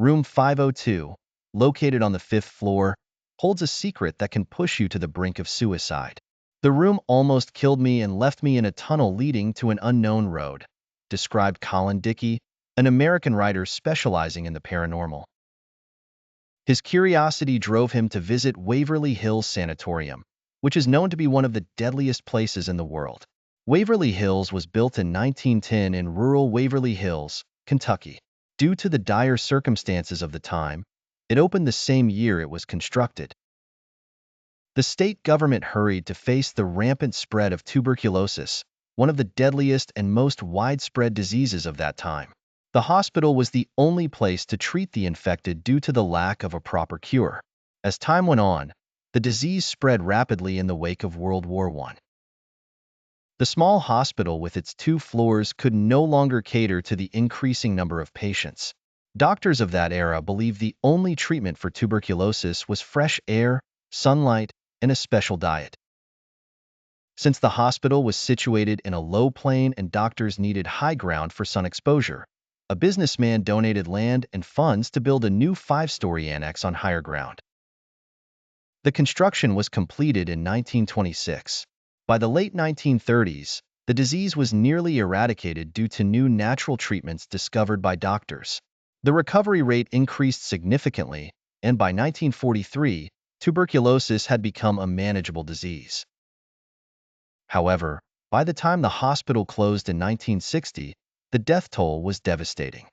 Room 502, located on the 5th floor, holds a secret that can push you to the brink of suicide. The room almost killed me and left me in a tunnel leading to an unknown road, described Colin Dickie, an American writer specializing in the paranormal. His curiosity drove him to visit Waverly Hills Sanatorium, which is known to be one of the deadliest places in the world. Waverly Hills was built in 1910 in rural Waverly Hills, Kentucky. Due to the dire circumstances of the time, it opened the same year it was constructed. The state government hurried to face the rampant spread of tuberculosis, one of the deadliest and most widespread diseases of that time. The hospital was the only place to treat the infected due to the lack of a proper cure. As time went on, the disease spread rapidly in the wake of World War I. The small hospital with its 2 floors could no longer cater to the increasing number of patients. Doctors of that era believed the only treatment for tuberculosis was fresh air, sunlight, and a special diet. Since the hospital was situated in a low plain and doctors needed high ground for sun exposure, a businessman donated land and funds to build a new 5-story annex on higher ground. The construction was completed in 1926. By the late 1930s, the disease was nearly eradicated due to new natural treatments discovered by doctors. The recovery rate increased significantly, and by 1943, tuberculosis had become a manageable disease. However, by the time the hospital closed in 1960, the death toll was devastating.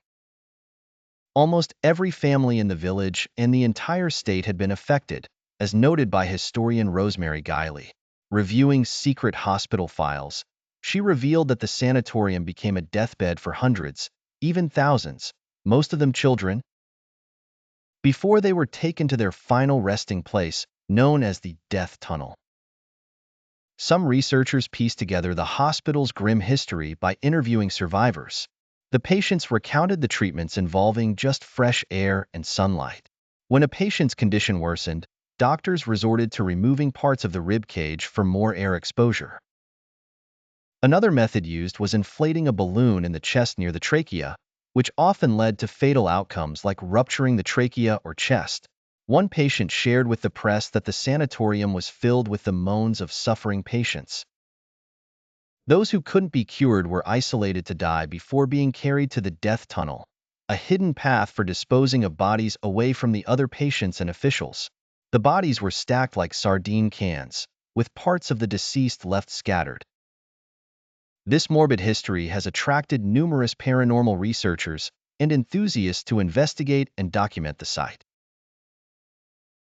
Almost every family in the village and the entire state had been affected, as noted by historian Rosemary Guiley. Reviewing secret hospital files, she revealed that the sanatorium became a deathbed for hundreds, even thousands, most of them children, before they were taken to their final resting place, known as the death tunnel. Some researchers pieced together the hospital's grim history by interviewing survivors. The patients recounted the treatments involving just fresh air and sunlight. When a patient's condition worsened, doctors resorted to removing parts of the rib cage for more air exposure. Another method used was inflating a balloon in the chest near the trachea, which often led to fatal outcomes like rupturing the trachea or chest. One patient shared with the press that the sanatorium was filled with the moans of suffering patients. Those who couldn't be cured were isolated to die before being carried to the death tunnel, a hidden path for disposing of bodies away from the other patients and officials. The bodies were stacked like sardine cans, with parts of the deceased left scattered. This morbid history has attracted numerous paranormal researchers and enthusiasts to investigate and document the site.